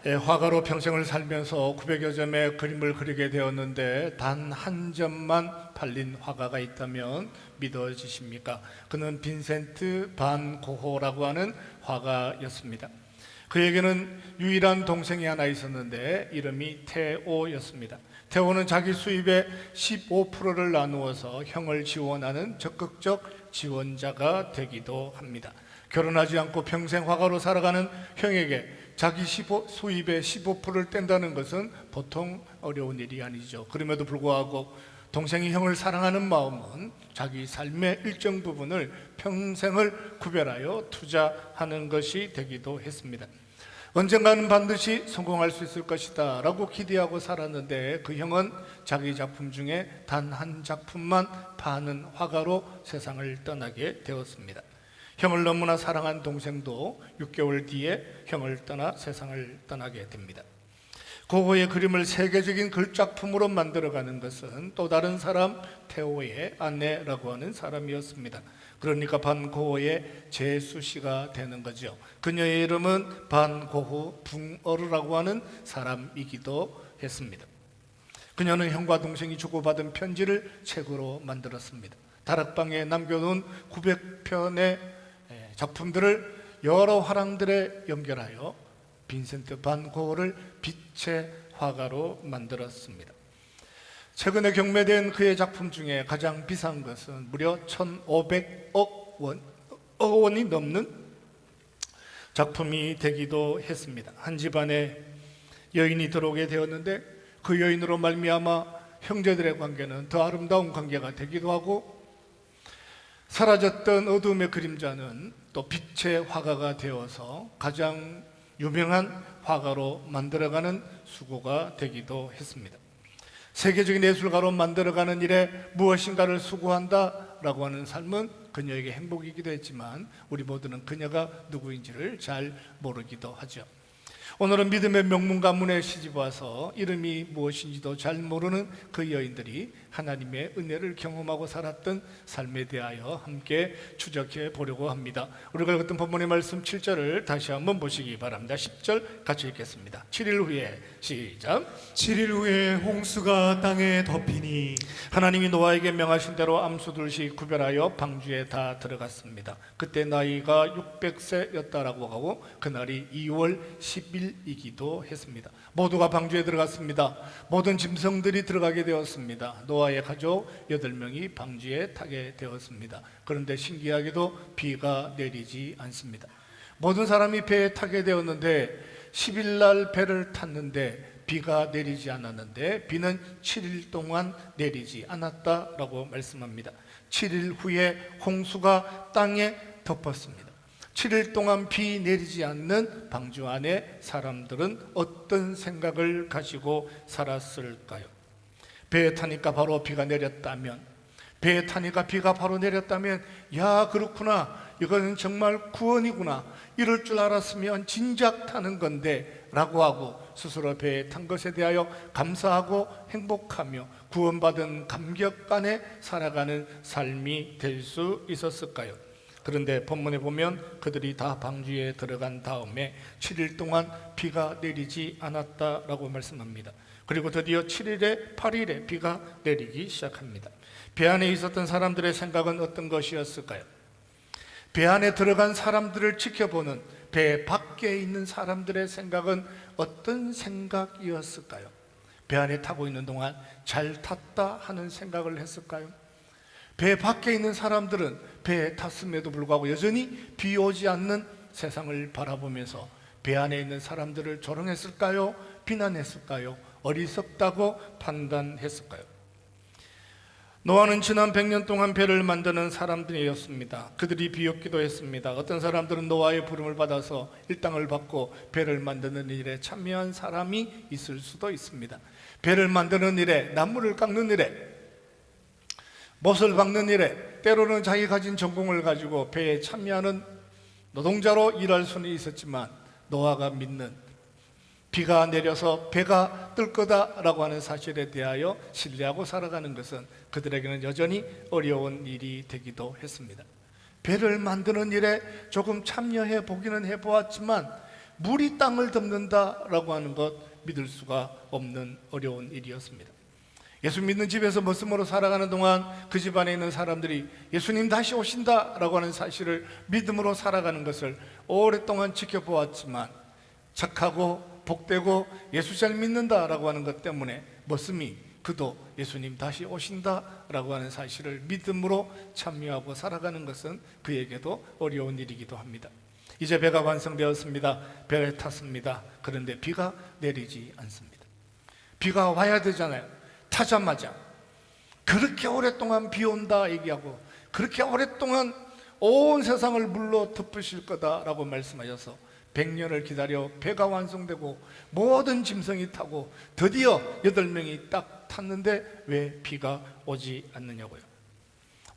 화가로 평생을 살면서 900여 점의 그림을 그리게 되었는데 단 한 점만 팔린 화가가 있다면 믿어지십니까? 그는 빈센트 반 고호라고 하는 화가였습니다. 그에게는 유일한 동생이 하나 있었는데 이름이 테오였습니다. 테오는 자기 수입의 15%를 나누어서 형을 지원하는 적극적 지원자가 되기도 합니다. 결혼하지 않고 평생 화가로 살아가는 형에게 자기 수입의 15%를 뗀다는 것은 보통 어려운 일이 아니죠. 그럼에도 불구하고 동생이 형을 사랑하는 마음은 자기 삶의 일정 부분을 평생을 구별하여 투자하는 것이 되기도 했습니다. 언젠가는 반드시 성공할 수 있을 것이다 라고 기대하고 살았는데 그 형은 자기 작품 중에 단 한 작품만 파는 화가로 세상을 떠나게 되었습니다. 형을 너무나 사랑한 동생도 6개월 뒤에 형을 떠나 세상을 떠나게 됩니다. 고호의 그림을 세계적인 글작품으로 만들어가는 것은 또 다른 사람, 테오의 아내라고 하는 사람이었습니다. 그러니까 반 고호의 제수씨가 되는 거죠. 그녀의 이름은 반 고호 붕어르라고 하는 사람이기도 했습니다. 그녀는 형과 동생이 주고받은 편지를 책으로 만들었습니다. 다락방에 남겨놓은 900편의 작품들을 여러 화랑들에 연결하여 빈센트 반 고호를 빛의 화가로 만들었습니다. 최근에 경매된 그의 작품 중에 가장 비싼 것은 무려 1,500억 원이 넘는 작품이 되기도 했습니다. 한 집안에 여인이 들어오게 되었는데 그 여인으로 말미암아 형제들의 관계는 더 아름다운 관계가 되기도 하고 사라졌던 어둠의 그림자는 또 빛의 화가가 되어서 가장 유명한 화가로 만들어가는 수고가 되기도 했습니다. 세계적인 예술가로 만들어가는 일에 무엇인가를 수고한다라고 하는 삶은 그녀에게 행복이기도 했지만 우리 모두는 그녀가 누구인지를 잘 모르기도 하죠. 오늘은 믿음의 명문 가문에 시집와서 이름이 무엇인지도 잘 모르는 그 여인들이 하나님의 은혜를 경험하고 살았던 삶에 대하여 함께 추적해 보려고 합니다. 우리가 읽었던 본문의 말씀 7절을 다시 한번 보시기 바랍니다. 10절 같이 읽겠습니다. 7일 후에 시작. 7일 후에 홍수가 땅에 덮이니 하나님이 노아에게 명하신 대로 암수 둘씩 구별하여 방주에 다 들어갔습니다. 그때 나이가 600세였다라고 하고 그날이 2월 10일이기도 했습니다. 모두가 방주에 들어갔습니다. 모든 짐승들이 들어가게 되었습니다. 노아의 가족 8명이 방주에 타게 되었습니다. 그런데 신기하게도 비가 내리지 않습니다. 모든 사람이 배에 타게 되었는데 10일 날 배를 탔는데 비가 내리지 않았는데 비는 7일 동안 내리지 않았다라고 말씀합니다. 7일 후에 홍수가 땅에 덮었습니다. 7일 동안 비 내리지 않는 방주 안에 사람들은 어떤 생각을 가지고 살았을까요? 배에 타니까 바로 비가 내렸다면, 배에 타니까 비가 바로 내렸다면, 야 그렇구나, 이건 정말 구원이구나, 이럴 줄 알았으면 진작 타는 건데 라고 하고 스스로 배에 탄 것에 대하여 감사하고 행복하며 구원받은 감격 안에 살아가는 삶이 될 수 있었을까요? 그런데 본문에 보면 그들이 다 방주에 들어간 다음에 7일 동안 비가 내리지 않았다라고 말씀합니다. 그리고 드디어 7일에 8일에 비가 내리기 시작합니다. 배 안에 있었던 사람들의 생각은 어떤 것이었을까요? 배 안에 들어간 사람들을 지켜보는 배 밖에 있는 사람들의 생각은 어떤 생각이었을까요? 배 안에 타고 있는 동안 잘 탔다 하는 생각을 했을까요? 배 밖에 있는 사람들은 배에 탔음에도 불구하고 여전히 비 오지 않는 세상을 바라보면서 배 안에 있는 사람들을 조롱했을까요? 비난했을까요? 어리석다고 판단했을까요? 노아는 지난 100년 동안 배를 만드는 사람들이었습니다. 그들이 비웃기도 했습니다. 어떤 사람들은 노아의 부름을 받아서 일당을 받고 배를 만드는 일에 참여한 사람이 있을 수도 있습니다. 배를 만드는 일에, 나무를 깎는 일에, 못을 박는 일에, 때로는 자기 가진 전공을 가지고 배에 참여하는 노동자로 일할 수는 있었지만 노아가 믿는 비가 내려서 배가 뜰 거다라고 하는 사실에 대하여 신뢰하고 살아가는 것은 그들에게는 여전히 어려운 일이 되기도 했습니다. 배를 만드는 일에 조금 참여해 보기는 해보았지만 물이 땅을 덮는다라고 하는 것 믿을 수가 없는 어려운 일이었습니다. 예수 믿는 집에서 머슴으로 살아가는 동안 그 집안에 있는 사람들이 예수님 다시 오신다라고 하는 사실을 믿음으로 살아가는 것을 오랫동안 지켜보았지만 착하고 복되고 예수 잘 믿는다라고 하는 것 때문에 머슴이 그도 예수님 다시 오신다라고 하는 사실을 믿음으로 참여하고 살아가는 것은 그에게도 어려운 일이기도 합니다. 이제 배가 완성되었습니다. 배에 탔습니다. 그런데 비가 내리지 않습니다. 비가 와야 되잖아요. 타자마자 그렇게 오랫동안 비 온다 얘기하고 그렇게 오랫동안 온 세상을 물로 덮으실 거다라고 말씀하셔서 100년을 기다려 배가 완성되고 모든 짐승이 타고 드디어 8명이 딱 탔는데 왜 비가 오지 않느냐고요.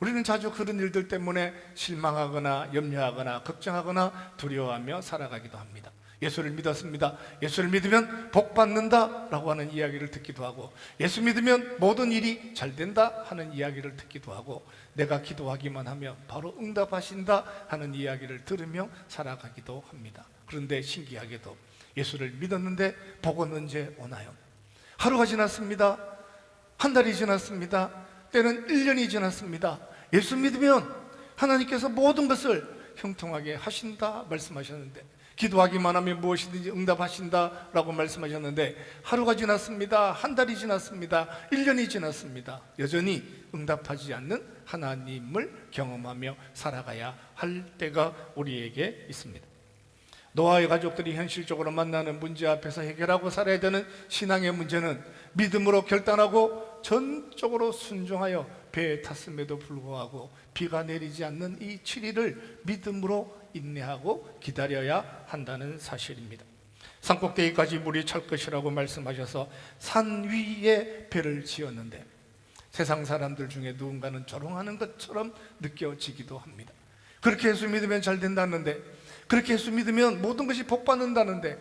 우리는 자주 그런 일들 때문에 실망하거나 염려하거나 걱정하거나 두려워하며 살아가기도 합니다. 예수를 믿었습니다. 예수를 믿으면 복 받는다 라고 하는 이야기를 듣기도 하고 예수 믿으면 모든 일이 잘 된다 하는 이야기를 듣기도 하고 내가 기도하기만 하면 바로 응답하신다 하는 이야기를 들으며 살아가기도 합니다. 그런데 신기하게도 예수를 믿었는데 복은 언제 오나요? 하루가 지났습니다. 한 달이 지났습니다. 때는 1년이 지났습니다. 예수 믿으면 하나님께서 모든 것을 형통하게 하신다 말씀하셨는데 기도하기만 하면 무엇이든지 응답하신다라고 말씀하셨는데 하루가 지났습니다. 한 달이 지났습니다. 1년이 지났습니다. 여전히 응답하지 않는 하나님을 경험하며 살아가야 할 때가 우리에게 있습니다. 노아의 가족들이 현실적으로 만나는 문제 앞에서 해결하고 살아야 되는 신앙의 문제는 믿음으로 결단하고 전적으로 순종하여 배에 탔음에도 불구하고 비가 내리지 않는 이 7일을 믿음으로 인내하고 기다려야 한다는 사실입니다. 산꼭대기까지 물이 찰 것이라고 말씀하셔서 산 위에 배를 지었는데 세상 사람들 중에 누군가는 조롱하는 것처럼 느껴지기도 합니다. 그렇게 예수 믿으면 잘 된다는데, 그렇게 예수 믿으면 모든 것이 복받는다는데,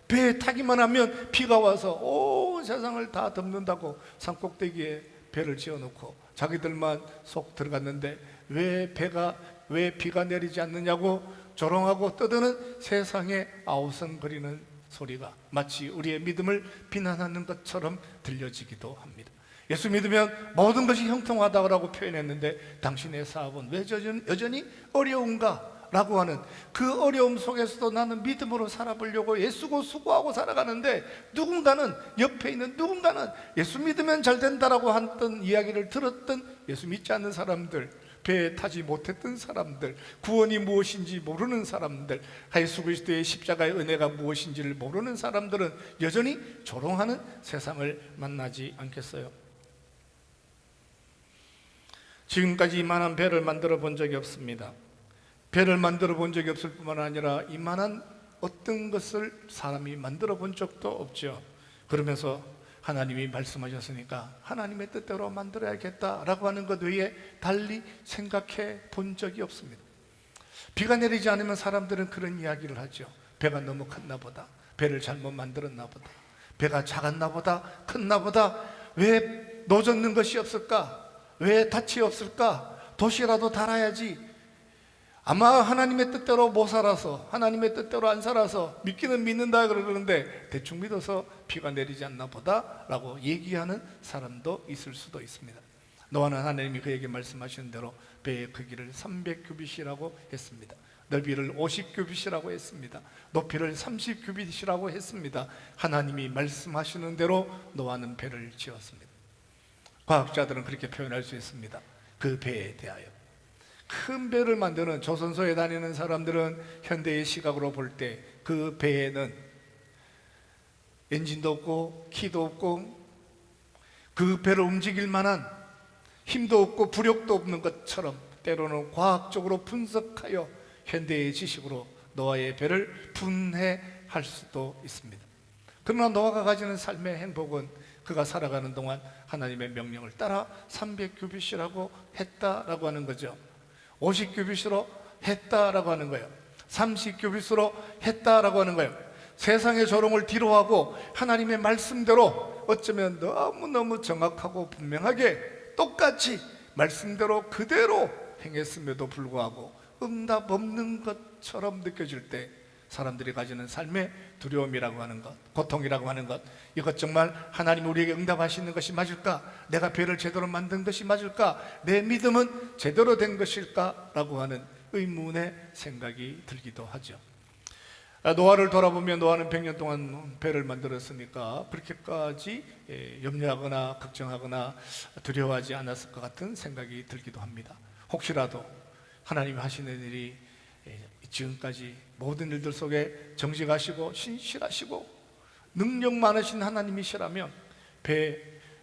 배에 타기만 하면 비가 와서 온 세상을 다 덮는다고 산꼭대기에 배를 지어놓고 자기들만 속 들어갔는데 왜 비가 내리지 않느냐고 조롱하고 떠드는 세상에 아우성거리는 소리가 마치 우리의 믿음을 비난하는 것처럼 들려지기도 합니다. 예수 믿으면 모든 것이 형통하다고 표현했는데 당신의 사업은 왜 여전히 어려운가? 라고 하는 그 어려움 속에서도 나는 믿음으로 살아보려고 애쓰고 수고하고 살아가는데 누군가는, 옆에 있는 누군가는 예수 믿으면 잘 된다라고 했던 이야기를 들었던 예수 믿지 않는 사람들, 배에 타지 못했던 사람들, 구원이 무엇인지 모르는 사람들, 예수 그리스도의 십자가의 은혜가 무엇인지를 모르는 사람들은 여전히 조롱하는 세상을 만나지 않겠어요? 지금까지 이만한 배를 만들어 본 적이 없습니다. 배를 만들어 본 적이 없을 뿐만 아니라 이만한 어떤 것을 사람이 만들어 본 적도 없죠. 그러면서 하나님이 말씀하셨으니까 하나님의 뜻대로 만들어야겠다라고 하는 것 외에 달리 생각해 본 적이 없습니다. 비가 내리지 않으면 사람들은 그런 이야기를 하죠. 배가 너무 컸나 보다, 배를 잘못 만들었나 보다, 배가 작았나 보다, 컸나 보다, 왜 노젓는 것이 없을까, 왜 닻이 없을까, 돛이라도 달아야지. 아마 하나님의 뜻대로 못 살아서, 하나님의 뜻대로 안 살아서 믿기는 믿는다 그러는데 대충 믿어서 비가 내리지 않나 보다 라고 얘기하는 사람도 있을 수도 있습니다. 노아는 하나님이 그에게 말씀하신 대로 배의 크기를 300규빗이라고 했습니다. 넓이를 50규빗이라고 했습니다. 높이를 30규빗이라고 했습니다. 하나님이 말씀하시는 대로 노아는 배를 지었습니다. 과학자들은 그렇게 표현할 수 있습니다. 그 배에 대하여 큰 배를 만드는 조선소에 다니는 사람들은 현대의 시각으로 볼 때 그 배에는 엔진도 없고 키도 없고 그 배를 움직일 만한 힘도 없고 부력도 없는 것처럼 때로는 과학적으로 분석하여 현대의 지식으로 노아의 배를 분해할 수도 있습니다. 그러나 노아가 가지는 삶의 행복은 그가 살아가는 동안 하나님의 명령을 따라 300규빗이라고 했다라고 하는 거죠. 50규빗으로 했다라고 하는 거예요. 30규빗으로 했다라고 하는 거예요. 세상의 조롱을 뒤로하고 하나님의 말씀대로 어쩌면 너무너무 정확하고 분명하게 똑같이 말씀대로 그대로 행했음에도 불구하고 응답 없는 것처럼 느껴질 때 사람들이 가지는 삶의 두려움이라고 하는 것, 고통이라고 하는 것, 이것 정말 하나님이 우리에게 응답하시는 것이 맞을까? 내가 배를 제대로 만든 것이 맞을까? 내 믿음은 제대로 된 것일까? 라고 하는 의문의 생각이 들기도 하죠. 노아를 돌아보면 노아는 100년 동안 배를 만들었으니까 그렇게까지 염려하거나 걱정하거나 두려워하지 않았을 것 같은 생각이 들기도 합니다. 혹시라도 하나님이 하시는 일이 지금까지 모든 일들 속에 정직하시고 신실하시고 능력 많으신 하나님이시라면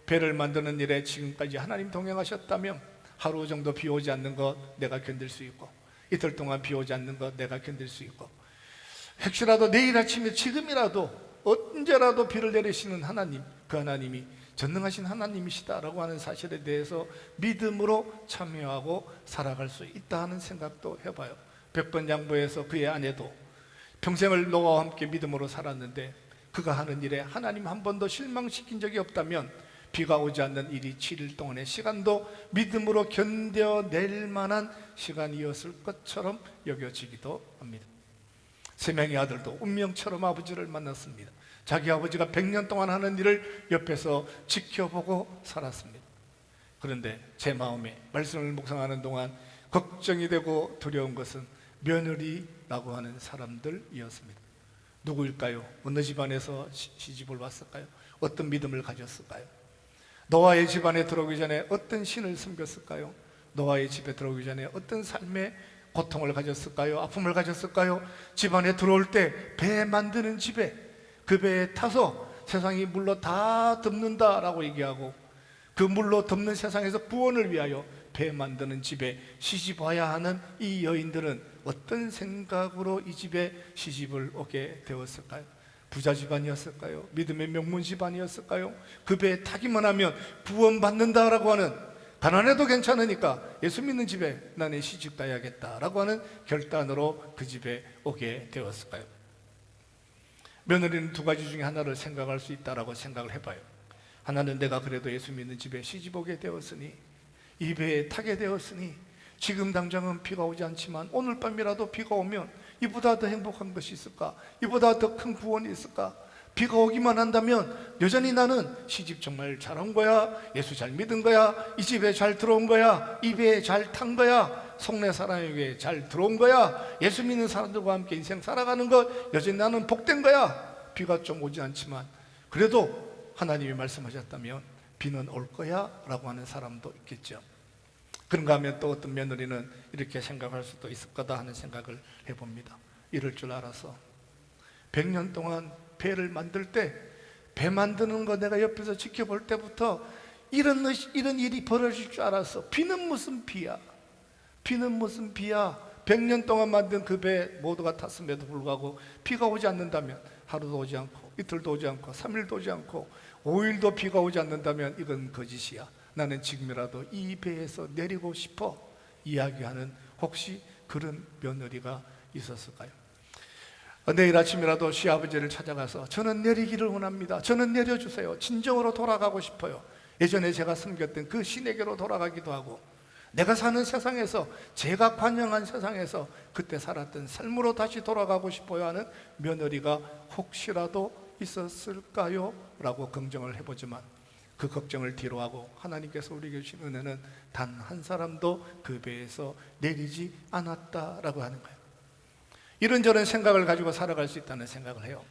배를 만드는 일에 지금까지 하나님 동행하셨다면 하루 정도 비 오지 않는 것 내가 견딜 수 있고, 이틀 동안 비 오지 않는 것 내가 견딜 수 있고, 혹시라도 내일 아침에 지금이라도 언제라도 비를 내리시는 하나님, 그 하나님이 전능하신 하나님이시다라고 하는 사실에 대해서 믿음으로 참여하고 살아갈 수 있다 하는 생각도 해봐요. 백번양보에서 그의 아내도 평생을 노아와 함께 믿음으로 살았는데 그가 하는 일에 하나님 한 번도 실망시킨 적이 없다면 비가 오지 않는 일이 7일 동안의 시간도 믿음으로 견뎌낼 만한 시간이었을 것처럼 여겨지기도 합니다. 세 명의 아들도 운명처럼 아버지를 만났습니다. 자기 아버지가 100년 동안 하는 일을 옆에서 지켜보고 살았습니다. 그런데 제 마음에 말씀을 묵상하는 동안 걱정이 되고 두려운 것은 며느리라고 하는 사람들이었습니다. 누구일까요? 어느 집안에서 시집을 왔을까요? 어떤 믿음을 가졌을까요? 노아의 집안에 들어오기 전에 어떤 신을 섬겼을까요? 노아의 집에 들어오기 전에 어떤 삶의 고통을 가졌을까요? 아픔을 가졌을까요? 집안에 들어올 때 배 만드는 집에, 그 배에 타서 세상이 물로 다 덮는다라고 얘기하고, 그 물로 덮는 세상에서 구원을 위하여 배 만드는 집에 시집 와야 하는 이 여인들은 어떤 생각으로 이 집에 시집을 오게 되었을까요? 부자 집안이었을까요? 믿음의 명문 집안이었을까요? 그 배에 타기만 하면 구원받는다라고 하는, 가난해도 괜찮으니까 예수 믿는 집에 나는 시집 가야겠다라고 하는 결단으로 그 집에 오게 되었을까요? 며느리는 두 가지 중에 하나를 생각할 수 있다라고 생각을 해봐요. 하나는 내가 그래도 예수 믿는 집에 시집 오게 되었으니, 이 배에 타게 되었으니, 지금 당장은 비가 오지 않지만 오늘 밤이라도 비가 오면 이보다 더 행복한 것이 있을까? 이보다 더 큰 구원이 있을까? 비가 오기만 한다면 여전히 나는 시집 정말 잘 온 거야, 예수 잘 믿은 거야, 이 집에 잘 들어온 거야, 이 배에 잘 탄 거야, 속내 사람에게 잘 들어온 거야, 예수 믿는 사람들과 함께 인생 살아가는 것 여전히 나는 복된 거야. 비가 좀 오지 않지만 그래도 하나님이 말씀하셨다면 비는 올 거야 라고 하는 사람도 있겠죠. 그런가 하면 또 어떤 며느리는 이렇게 생각할 수도 있을 거다 하는 생각을 해봅니다. 이럴 줄 알아서 100년 동안 배를 만들 때, 배 만드는 거 내가 옆에서 지켜볼 때부터 이런 일이 벌어질 줄 알았어. 비는 무슨 비야, 비는 무슨 비야. 100년 동안 만든 그 배 모두가 탔음에도 불구하고 비가 오지 않는다면, 하루도 오지 않고 이틀도 오지 않고 3일도 오지 않고 5일도 비가 오지 않는다면 이건 거짓이야, 나는 지금이라도 이 배에서 내리고 싶어 이야기하는 혹시 그런 며느리가 있었을까요? 내일 아침이라도 시아버지를 찾아가서 저는 내리기를 원합니다, 저는 내려주세요, 진정으로 돌아가고 싶어요, 예전에 제가 섬겼던 그 신에게로 돌아가기도 하고 내가 사는 세상에서, 제가 관영한 세상에서 그때 살았던 삶으로 다시 돌아가고 싶어요 하는 며느리가 혹시라도 있었을까요? 라고 걱정을 해보지만 그 걱정을 뒤로하고 하나님께서 우리에게 주신 은혜는 단 한 사람도 그 배에서 내리지 않았다라고 하는 거예요. 이런저런 생각을 가지고 살아갈 수 있다는 생각을 해요.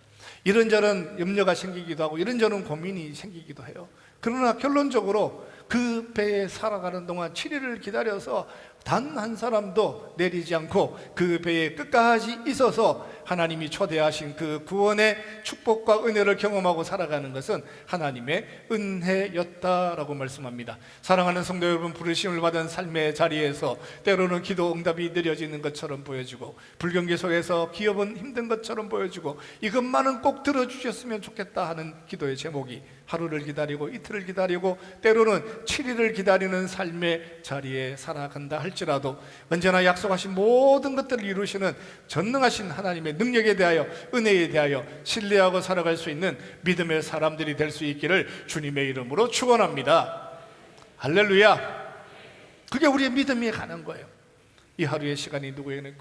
이런저런 염려가 생기기도 하고 이런저런 고민이 생기기도 해요. 그러나 결론적으로 그 배에 살아가는 동안 7일을 기다려서 단 한 사람도 내리지 않고 그 배에 끝까지 있어서 하나님이 초대하신 그 구원의 축복과 은혜를 경험하고 살아가는 것은 하나님의 은혜였다라고 말씀합니다. 사랑하는 성도 여러분, 부르심을 받은 삶의 자리에서 때로는 기도 응답이 느려지는 것처럼 보여지고, 불경기 속에서 기업은 힘든 것처럼 보여지고, 이것만은 꼭 들어주셨으면 좋겠다 하는 기도의 제목이 하루를 기다리고 이틀을 기다리고 때로는 7일을 기다리는 삶의 자리에 살아간다 할지라도 언제나 약속하신 모든 것들을 이루시는 전능하신 하나님의 능력에 대하여, 은혜에 대하여 신뢰하고 살아갈 수 있는 믿음의 사람들이 될 수 있기를 주님의 이름으로 축원합니다. 할렐루야. 그게 우리의 믿음이 가는 거예요. 이 하루의 시간이 누구에게는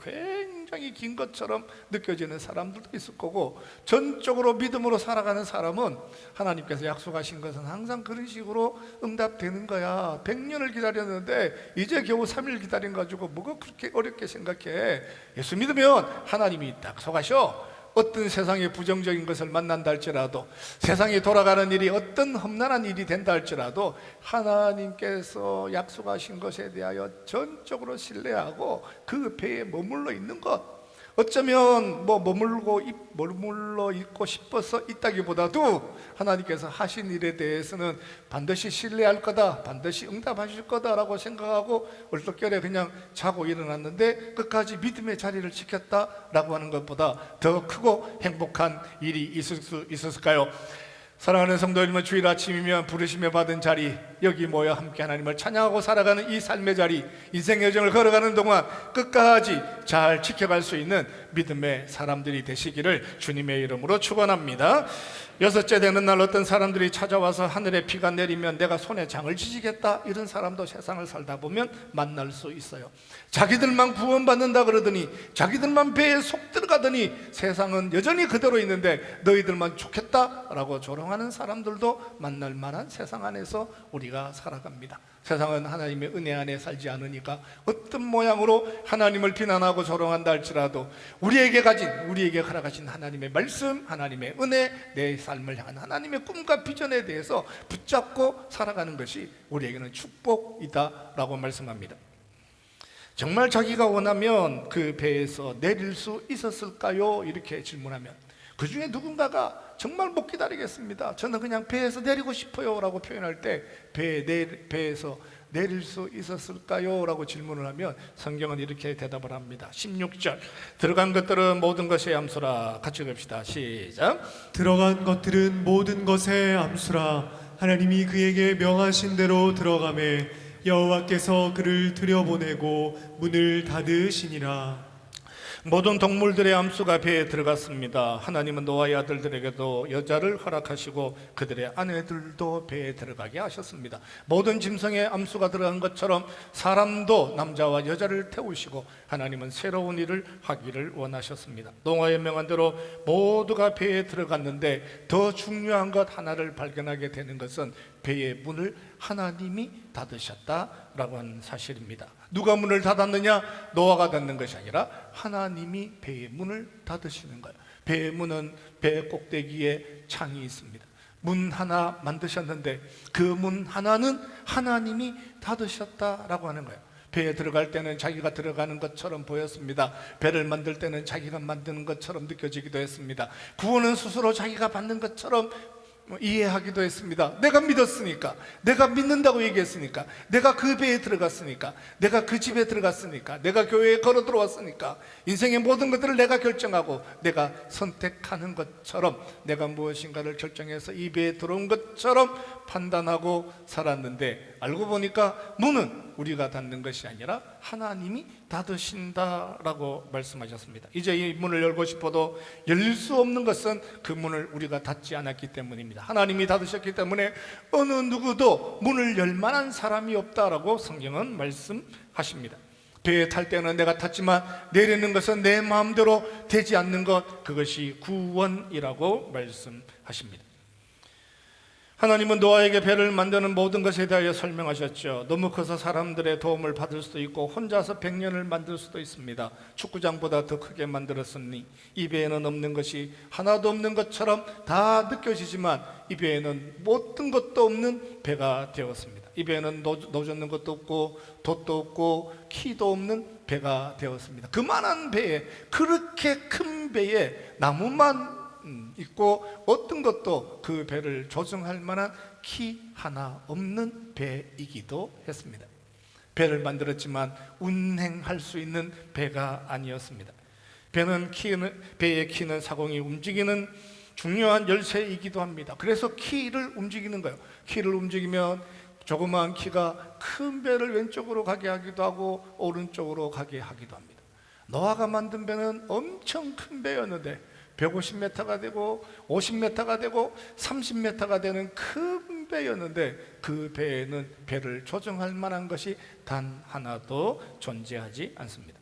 굉장히 긴 것처럼 느껴지는 사람들도 있을 거고, 전적으로 믿음으로 살아가는 사람은 하나님께서 약속하신 것은 항상 그런 식으로 응답되는 거야. 100년을 기다렸는데 이제 겨우 3일 기다린 가지고 뭐가 그렇게 어렵게 생각해. 예수 믿으면 하나님이 약속하셔. 어떤 세상에 부정적인 것을 만난다 할지라도, 세상이 돌아가는 일이 어떤 험난한 일이 된다 할지라도 하나님께서 약속하신 것에 대하여 전적으로 신뢰하고 그 배에 머물러 있는 것, 어쩌면 머물러 있고 싶어서 있다기보다도 하나님께서 하신 일에 대해서는 반드시 신뢰할 거다, 반드시 응답하실 거다라고 생각하고 얼떨결에 그냥 자고 일어났는데 끝까지 믿음의 자리를 지켰다라고 하는 것보다 더 크고 행복한 일이 있을 수 있었을까요? 사랑하는 성도 여러분, 주일 아침이면 부르심에 받은 자리, 여기 모여 함께 하나님을 찬양하고 살아가는 이 삶의 자리, 인생 여정을 걸어가는 동안 끝까지 잘 지켜갈 수 있는 믿음의 사람들이 되시기를 주님의 이름으로 축원합니다. 여섯째 되는 날 어떤 사람들이 찾아와서 하늘에 비가 내리면 내가 손에 장을 지지겠다, 이런 사람도 세상을 살다 보면 만날 수 있어요. 자기들만 구원받는다 그러더니, 자기들만 배에 속 들어가더니 세상은 여전히 그대로 있는데 너희들만 좋겠다라고 조롱하는 사람들도 만날 만한 세상 안에서 우리가 살아갑니다. 세상은 하나님의 은혜 안에 살지 않으니까 어떤 모양으로 하나님을 비난하고 조롱한다 할지라도 우리에게 허락하신 하나님의 말씀, 하나님의 은혜, 내 삶을 향한 하나님의 꿈과 비전에 대해서 붙잡고 살아가는 것이 우리에게는 축복이다라고 말씀합니다. 정말 자기가 원하면 그 배에서 내릴 수 있었을까요? 이렇게 질문하면 그 중에 누군가가 정말 못 기다리겠습니다, 저는 그냥 배에서 내리고 싶어요 라고 표현할 때 배에서 내릴 수 있었을까요? 라고 질문을 하면 성경은 이렇게 대답을 합니다. 16절, 들어간 것들은 모든 것의 암수라. 같이 읽읍시다. 시작. 들어간 것들은 모든 것의 암수라. 하나님이 그에게 명하신 대로 들어가매 여호와께서 그를 들여보내고 문을 닫으시니라. 모든 동물들의 암수가 배에 들어갔습니다. 하나님은 노아의 아들들에게도 여자를 허락하시고 그들의 아내들도 배에 들어가게 하셨습니다. 모든 짐승의 암수가 들어간 것처럼 사람도 남자와 여자를 태우시고 하나님은 새로운 일을 하기를 원하셨습니다. 노아의 명한 대로 모두가 배에 들어갔는데 더 중요한 것 하나를 발견하게 되는 것은 배의 문을 하나님이 닫으셨다라고 하는 사실입니다. 누가 문을 닫았느냐? 노아가 닫는 것이 아니라 하나님이 배의 문을 닫으시는 거예요. 배의 문은 배 꼭대기에 창이 있습니다. 문 하나 만드셨는데 그 문 하나는 하나님이 닫으셨다라고 하는 거예요. 배에 들어갈 때는 자기가 들어가는 것처럼 보였습니다. 배를 만들 때는 자기가 만드는 것처럼 느껴지기도 했습니다. 구원은 스스로 자기가 받는 것처럼 이해하기도 했습니다. 내가 믿었으니까, 내가 믿는다고 얘기했으니까, 내가 그 배에 들어갔으니까, 내가 그 집에 들어갔으니까, 내가 교회에 걸어 들어왔으니까, 인생의 모든 것들을 내가 결정하고 내가 선택하는 것처럼, 내가 무엇인가를 결정해서 이 배에 들어온 것처럼 판단하고 살았는데 알고 보니까 문은 우리가 닫는 것이 아니라 하나님이 닫으신다라고 말씀하셨습니다. 이제 이 문을 열고 싶어도 열릴 수 없는 것은 그 문을 우리가 닫지 않았기 때문입니다. 하나님이 닫으셨기 때문에 어느 누구도 문을 열 만한 사람이 없다라고 성경은 말씀하십니다. 배에 탈 때는 내가 탔지만 내리는 것은 내 마음대로 되지 않는 것, 그것이 구원이라고 말씀하십니다. 하나님은 노아에게 배를 만드는 모든 것에 대하여 설명하셨죠. 너무 커서 사람들의 도움을 받을 수도 있고 혼자서 100년을 만들 수도 있습니다. 축구장보다 더 크게 만들었으니 이 배에는 없는 것이 하나도 없는 것처럼 다 느껴지지만 이 배에는 어떤 것도 없는 배가 되었습니다. 이 배에는 노젓는 것도 없고 돛도 없고 키도 없는 배가 되었습니다. 그만한 배에, 그렇게 큰 배에 나무만 있고 어떤 것도 그 배를 조정할 만한 키 하나 없는 배이기도 했습니다. 배를 만들었지만 운행할 수 있는 배가 아니었습니다. 배의 키는 사공이 움직이는 중요한 열쇠이기도 합니다. 그래서 키를 움직이는 거예요. 키를 움직이면 조그마한 키가 큰 배를 왼쪽으로 가게 하기도 하고 오른쪽으로 가게 하기도 합니다. 노아가 만든 배는 엄청 큰 배였는데 150m가 되고 50m가 되고 30m가 되는 큰 배였는데 그 배에는 배를 조정할 만한 것이 단 하나도 존재하지 않습니다.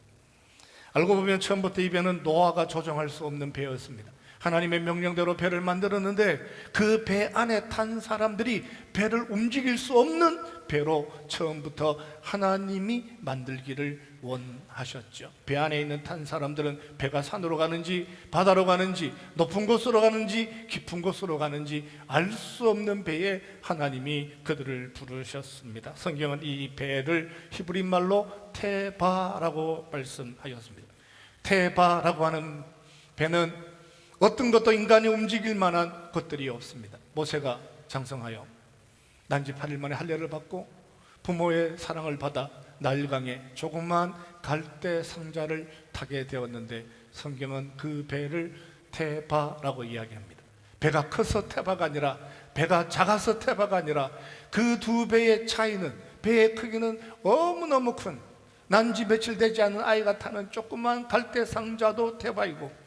알고 보면 처음부터 이 배는 노아가 조정할 수 없는 배였습니다. 하나님의 명령대로 배를 만들었는데 그 배 안에 탄 사람들이 배를 움직일 수 없는 배로 처음부터 하나님이 만들기를 원하셨죠. 배 안에 있는 탄 사람들은 배가 산으로 가는지 바다로 가는지 높은 곳으로 가는지 깊은 곳으로 가는지 알 수 없는 배에 하나님이 그들을 부르셨습니다. 성경은 이 배를 히브리 말로 테바라고 말씀하였습니다. 테바라고 하는 배는 어떤 것도 인간이 움직일 만한 것들이 없습니다. 모세가 장성하여 난지 8일 만에 할례를 받고 부모의 사랑을 받아 나일강에 조그만 갈대 상자를 타게 되었는데 성경은 그 배를 테바라고 이야기합니다. 배가 커서 테바가 아니라 배가 작아서 테바가 아니라 그 두 배의 차이는, 배의 크기는 너무너무 큰, 난지 며칠 되지 않은 아이가 타는 조그만 갈대 상자도 테바이고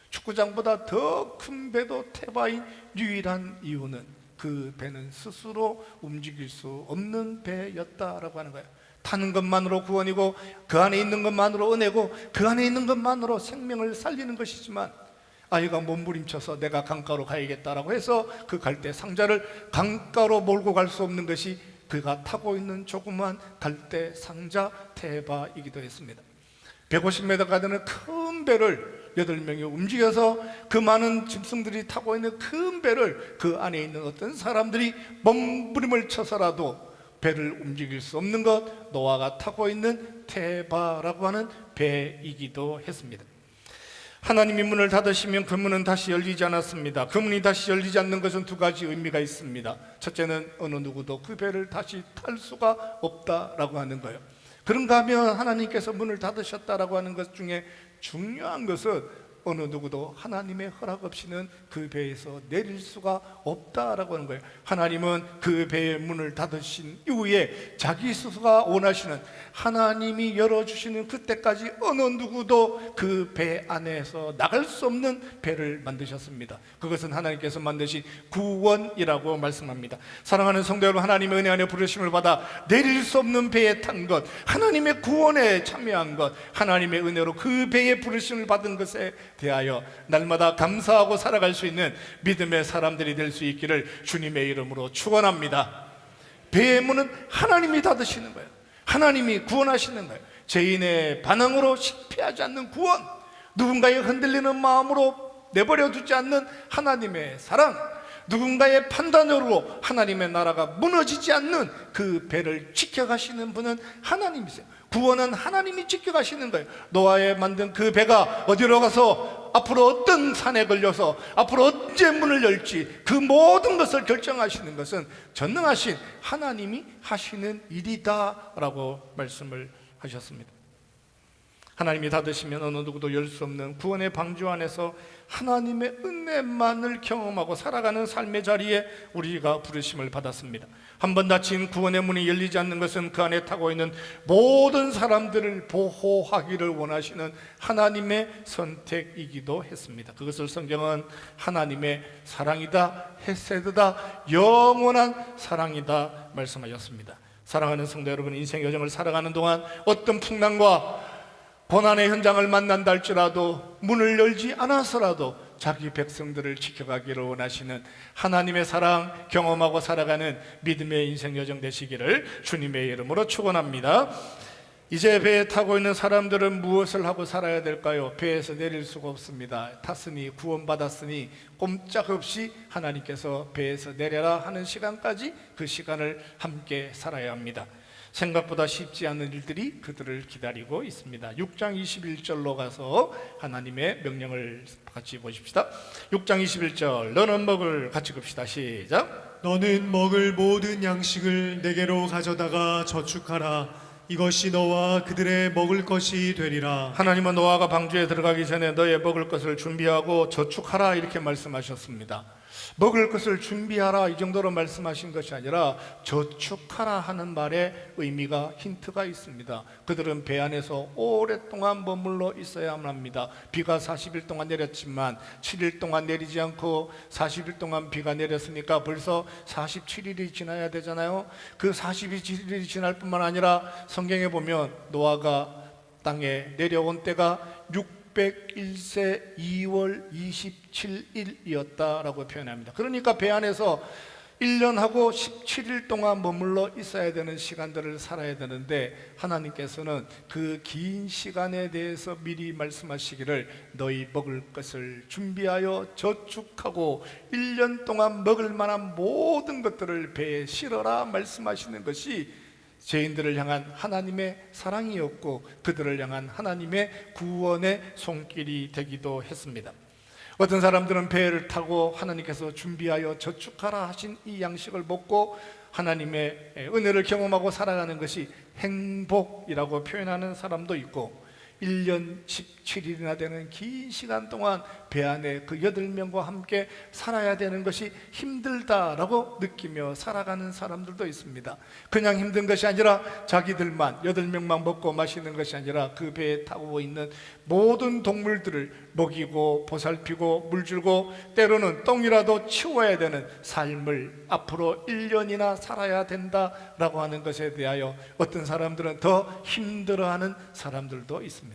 축구장보다 더 큰 배도 테바인 유일한 이유는 그 배는 스스로 움직일 수 없는 배였다라고 하는 거예요. 타는 것만으로 구원이고 그 안에 있는 것만으로 은혜고 그 안에 있는 것만으로 생명을 살리는 것이지만 아이가 몸부림쳐서 내가 강가로 가야겠다라고 해서 그 갈대 상자를 강가로 몰고 갈 수 없는 것이 그가 타고 있는 조그만 갈대 상자 테바이기도 했습니다. 150m가 되는 큰 배를 8명이 움직여서 그 많은 짐승들이 타고 있는 큰 배를 그 안에 있는 어떤 사람들이 몸부림을 쳐서라도 배를 움직일 수 없는 것, 노아가 타고 있는 테바라고 하는 배이기도 했습니다. 하나님이 문을 닫으시면 그 문은 다시 열리지 않았습니다. 그 문이 다시 열리지 않는 것은 두 가지 의미가 있습니다. 첫째는 어느 누구도 그 배를 다시 탈 수가 없다라고 하는 거예요. 그런가 하면 하나님께서 문을 닫으셨다라고 하는 것 중에 중요한 것은 어느 누구도 하나님의 허락 없이는 그 배에서 내릴 수가 없다라고 하는 거예요. 하나님은 그 배의 문을 닫으신 이후에 자기 스스로가 원하시는, 하나님이 열어주시는 그때까지 어느 누구도 그 배 안에서 나갈 수 없는 배를 만드셨습니다. 그것은 하나님께서 만드신 구원이라고 말씀합니다. 사랑하는 성도 여러분, 하나님의 은혜 안에 부르심을 받아 내릴 수 없는 배에 탄 것, 하나님의 구원에 참여한 것, 하나님의 은혜로 그 배에 부르심을 받은 것에 대하여 날마다 감사하고 살아갈 수 있는 믿음의 사람들이 될 수 있기를 주님의 이름으로 축원합니다. 배의 문은 하나님이 닫으시는 거예요. 하나님이 구원하시는 거예요. 죄인의 반응으로 실패하지 않는 구원, 누군가의 흔들리는 마음으로 내버려 두지 않는 하나님의 사랑, 누군가의 판단으로 하나님의 나라가 무너지지 않는 그 배를 지켜가시는 분은 하나님이세요. 구원은 하나님이 지켜가시는 거예요. 노아에 만든 그 배가 어디로 가서 앞으로 어떤 산에 걸려서 앞으로 언제 문을 열지 그 모든 것을 결정하시는 것은 전능하신 하나님이 하시는 일이다 라고 말씀을 하셨습니다. 하나님이 닫으시면 어느 누구도 열 수 없는 구원의 방주 안에서 하나님의 은혜만을 경험하고 살아가는 삶의 자리에 우리가 부르심을 받았습니다. 한번 닫힌 구원의 문이 열리지 않는 것은 그 안에 타고 있는 모든 사람들을 보호하기를 원하시는 하나님의 선택이기도 했습니다. 그것을 성경은 하나님의 사랑이다, 헤세드다, 영원한 사랑이다 말씀하셨습니다. 사랑하는 성도 여러분, 인생 여정을 살아가는 동안 어떤 풍랑과 고난의 현장을 만난다 할지라도 문을 열지 않아서라도 자기 백성들을 지켜가기를 원하시는 하나님의 사랑 경험하고 살아가는 믿음의 인생 여정 되시기를 주님의 이름으로 축원합니다. 이제 배에 타고 있는 사람들은 무엇을 하고 살아야 될까요? 배에서 내릴 수가 없습니다. 탔으니 구원받았으니 꼼짝없이 하나님께서 배에서 내려라 하는 시간까지 그 시간을 함께 살아야 합니다. 생각보다 쉽지 않은 일들이 그들을 기다리고 있습니다. 6장 21절로 가서 하나님의 명령을 같이 보십시다. 6장 21절, 너는 먹을 같이 봅시다. 시작. 너는 먹을 모든 양식을 내게로 가져다가 저축하라. 이것이 너와 그들의 먹을 것이 되리라. 하나님은 노아가 방주에 들어가기 전에 너의 먹을 것을 준비하고 저축하라 이렇게 말씀하셨습니다. 먹을 것을 준비하라 이 정도로 말씀하신 것이 아니라 저축하라 하는 말에 의미가, 힌트가 있습니다. 그들은 배 안에서 오랫동안 머물러 있어야만 합니다. 비가 40일 동안 내렸지만 7일 동안 내리지 않고 40일 동안 비가 내렸으니까 벌써 47일이 지나야 되잖아요. 그 47일이 지날 뿐만 아니라 성경에 보면 노아가 땅에 내려온 때가 601세 2월 27일이었다라고 표현합니다. 그러니까 배 안에서 1년하고 17일 동안 머물러 있어야 되는 시간들을 살아야 되는데, 하나님께서는 그 긴 시간에 대해서 미리 말씀하시기를 너희 먹을 것을 준비하여 저축하고 1년 동안 먹을 만한 모든 것들을 배에 실어라 말씀하시는 것이 죄인들을 향한 하나님의 사랑이었고, 그들을 향한 하나님의 구원의 손길이 되기도 했습니다. 어떤 사람들은 배를 타고 하나님께서 준비하여 저축하라 하신 이 양식을 먹고 하나님의 은혜를 경험하고 살아가는 것이 행복이라고 표현하는 사람도 있고, 1년 17일이나 되는 긴 시간 동안 배 안에 그 8명과 함께 살아야 되는 것이 힘들다라고 느끼며 살아가는 사람들도 있습니다. 그냥 힘든 것이 아니라 자기들만 8명만 먹고 마시는 것이 아니라 그 배에 타고 있는 모든 동물들을 먹이고 보살피고 물주고 때로는 똥이라도 치워야 되는 삶을 앞으로 1년이나 살아야 된다라고 하는 것에 대하여 어떤 사람들은 더 힘들어하는 사람들도 있습니다.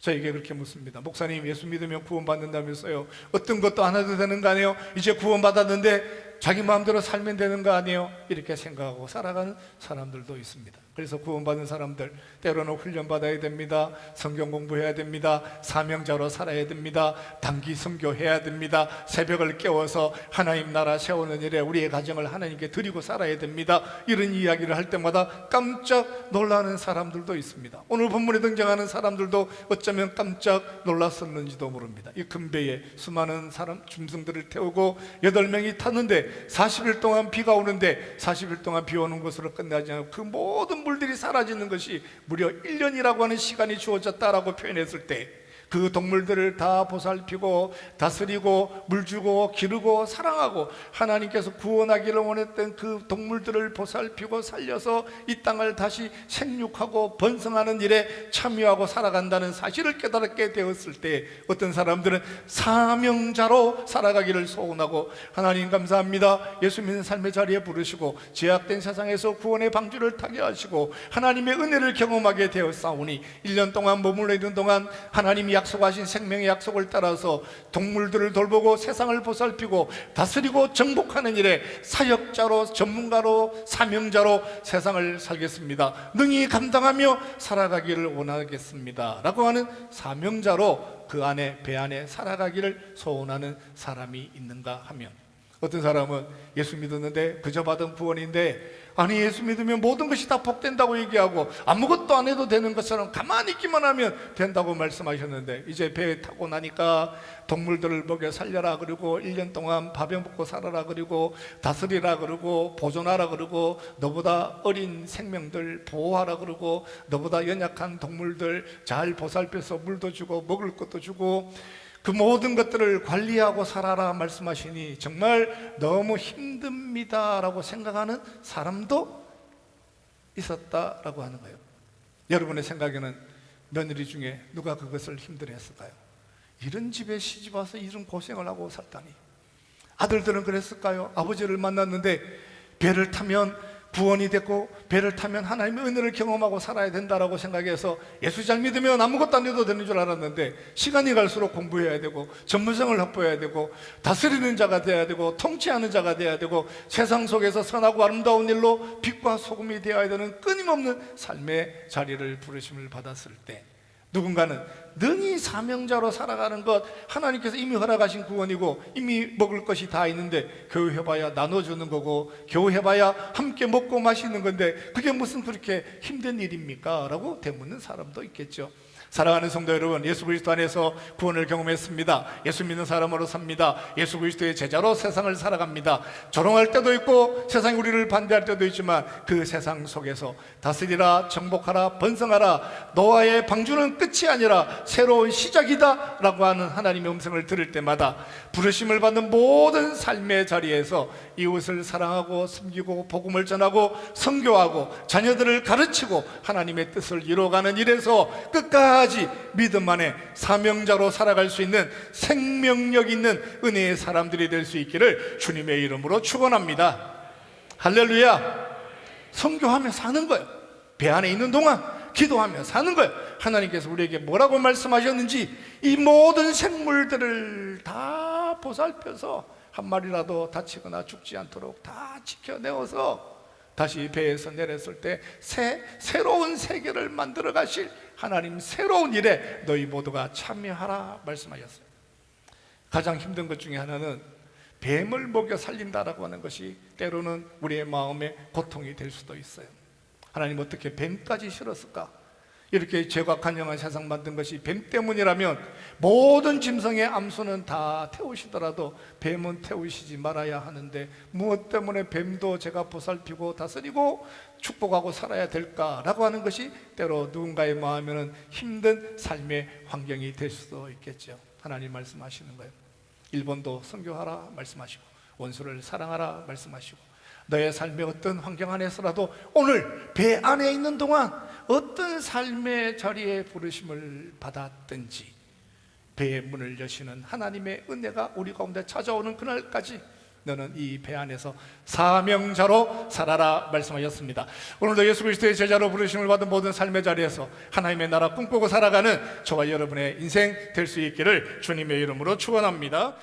저에게 그렇게 묻습니다. 목사님, 예수 믿으면 구원받는다면서요, 어떤 것도 안 해도 되는 거 아니에요? 이제 구원받았는데 자기 마음대로 살면 되는 거 아니에요? 이렇게 생각하고 살아가는 사람들도 있습니다. 그래서 구원받은 사람들, 때로는 훈련받아야 됩니다. 성경 공부해야 됩니다. 사명자로 살아야 됩니다. 단기 선교해야 됩니다. 새벽을 깨워서 하나님 나라 세우는 일에 우리의 가정을 하나님께 드리고 살아야 됩니다. 이런 이야기를 할 때마다 깜짝 놀라는 사람들도 있습니다. 오늘 본문에 등장하는 사람들도 어쩌면 깜짝 놀랐었는지도 모릅니다. 이 큰 배에 수많은 사람 짐승들을 태우고 8명이 탔는데 40일 동안 비가 오는데 40일 동안 비 오는 것으로 끝나지 않고 그 모든 물들이 사라지는 것이 무려 1년이라고 하는 시간이 주어졌다라고 표현했을 때, 그 동물들을 다 보살피고 다스리고 물주고 기르고 사랑하고 하나님께서 구원하기를 원했던 그 동물들을 보살피고 살려서 이 땅을 다시 생육하고 번성하는 일에 참여하고 살아간다는 사실을 깨닫게 되었을 때, 어떤 사람들은 사명자로 살아가기를 소원하고, 하나님 감사합니다, 예수 믿는 삶의 자리에 부르시고 제약된 세상에서 구원의 방주를 타게 하시고 하나님의 은혜를 경험하게 되었사오니 1년 동안 머물러 있는 동안 하나님이 약속하신 생명의 약속을 따라서 동물들을 돌보고 세상을 보살피고 다스리고 정복하는 일에 사역자로, 전문가로, 사명자로 세상을 살겠습니다. 능히 감당하며 살아가기를 원하겠습니다 라고 하는 사명자로 그 안에, 배 안에 살아가기를 소원하는 사람이 있는가 하면, 어떤 사람은 예수 믿었는데 그저 받은 구원인데, 아니 예수 믿으면 모든 것이 다 복된다고 얘기하고 아무것도 안 해도 되는 것처럼 가만히 있기만 하면 된다고 말씀하셨는데, 이제 배에 타고 나니까 동물들을 먹여 살려라 그러고 1년 동안 밥에 먹고 살아라 그러고 다스리라 그러고 보존하라 그러고 너보다 어린 생명들 보호하라 그러고 너보다 연약한 동물들 잘 보살펴서 물도 주고 먹을 것도 주고 그 모든 것들을 관리하고 살아라 말씀하시니 정말 너무 힘듭니다 라고 생각하는 사람도 있었다라고 하는 거예요. 여러분의 생각에는 며느리 중에 누가 그것을 힘들어했을까요? 이런 집에 시집 와서 이런 고생을 하고 살다니. 아들들은 그랬을까요? 아버지를 만났는데 배를 타면 구원이 됐고 배를 타면 하나님의 은혜를 경험하고 살아야 된다라고 생각해서 예수 잘 믿으면 아무것도 안 해도 되는 줄 알았는데, 시간이 갈수록 공부해야 되고 전문성을 확보해야 되고 다스리는 자가 돼야 되고 통치하는 자가 돼야 되고 세상 속에서 선하고 아름다운 일로 빛과 소금이 되어야 되는 끊임없는 삶의 자리를 부르심을 받았을 때, 누군가는 능히 사명자로 살아가는 것, 하나님께서 이미 허락하신 구원이고 이미 먹을 것이 다 있는데 겨우 해봐야 나눠주는 거고 겨우 해봐야 함께 먹고 마시는 건데 그게 무슨 그렇게 힘든 일입니까? 라고 되묻는 사람도 있겠죠. 사랑하는 성도 여러분, 예수 그리스도 안에서 구원을 경험했습니다. 예수 믿는 사람으로 삽니다. 예수 그리스도의 제자로 세상을 살아갑니다. 조롱할 때도 있고 세상이 우리를 반대할 때도 있지만 그 세상 속에서 다스리라, 정복하라, 번성하라, 노아의 방주는 끝이 아니라 새로운 시작이다 라고 하는 하나님의 음성을 들을 때마다 부르심을 받는 모든 삶의 자리에서 이웃을 사랑하고 섬기고 복음을 전하고 선교하고 자녀들을 가르치고 하나님의 뜻을 이루어가는 일에서 끝까지 믿음 안에 사명자로 살아갈 수 있는 생명력 있는 은혜의 사람들이 될 수 있기를 주님의 이름으로 축원합니다. 할렐루야. 선교하며 사는 거예요. 배 안에 있는 동안 기도하며 사는 거예요. 하나님께서 우리에게 뭐라고 말씀하셨는지 이 모든 생물들을 다 보살펴서 한 마리라도 다치거나 죽지 않도록 다 지켜내어서 다시 배에서 내렸을 때 새로운 세계를 만들어 가실 하나님 새로운 일에 너희 모두가 참여하라 말씀하셨어요. 가장 힘든 것 중에 하나는 뱀을 먹여 살린다라고 하는 것이 때로는 우리의 마음에 고통이 될 수도 있어요. 하나님 어떻게 뱀까지 싫었을까? 이렇게 죄가 간영한 세상 만든 것이 뱀 때문이라면 모든 짐승의 암수는 다 태우시더라도 뱀은 태우시지 말아야 하는데 무엇 때문에 뱀도 제가 보살피고 다스리고 축복하고 살아야 될까라고 하는 것이 때로 누군가의 마음에는 힘든 삶의 환경이 될 수도 있겠죠. 하나님 말씀하시는 거예요. 일본도 선교하라 말씀하시고 원수를 사랑하라 말씀하시고 너의 삶의 어떤 환경 안에서라도 오늘 배 안에 있는 동안 어떤 삶의 자리에 부르심을 받았든지 배의 문을 여시는 하나님의 은혜가 우리 가운데 찾아오는 그날까지 너는 이 배 안에서 사명자로 살아라 말씀하셨습니다. 오늘도 예수 그리스도의 제자로 부르심을 받은 모든 삶의 자리에서 하나님의 나라 꿈꾸고 살아가는 저와 여러분의 인생 될 수 있기를 주님의 이름으로 축원합니다.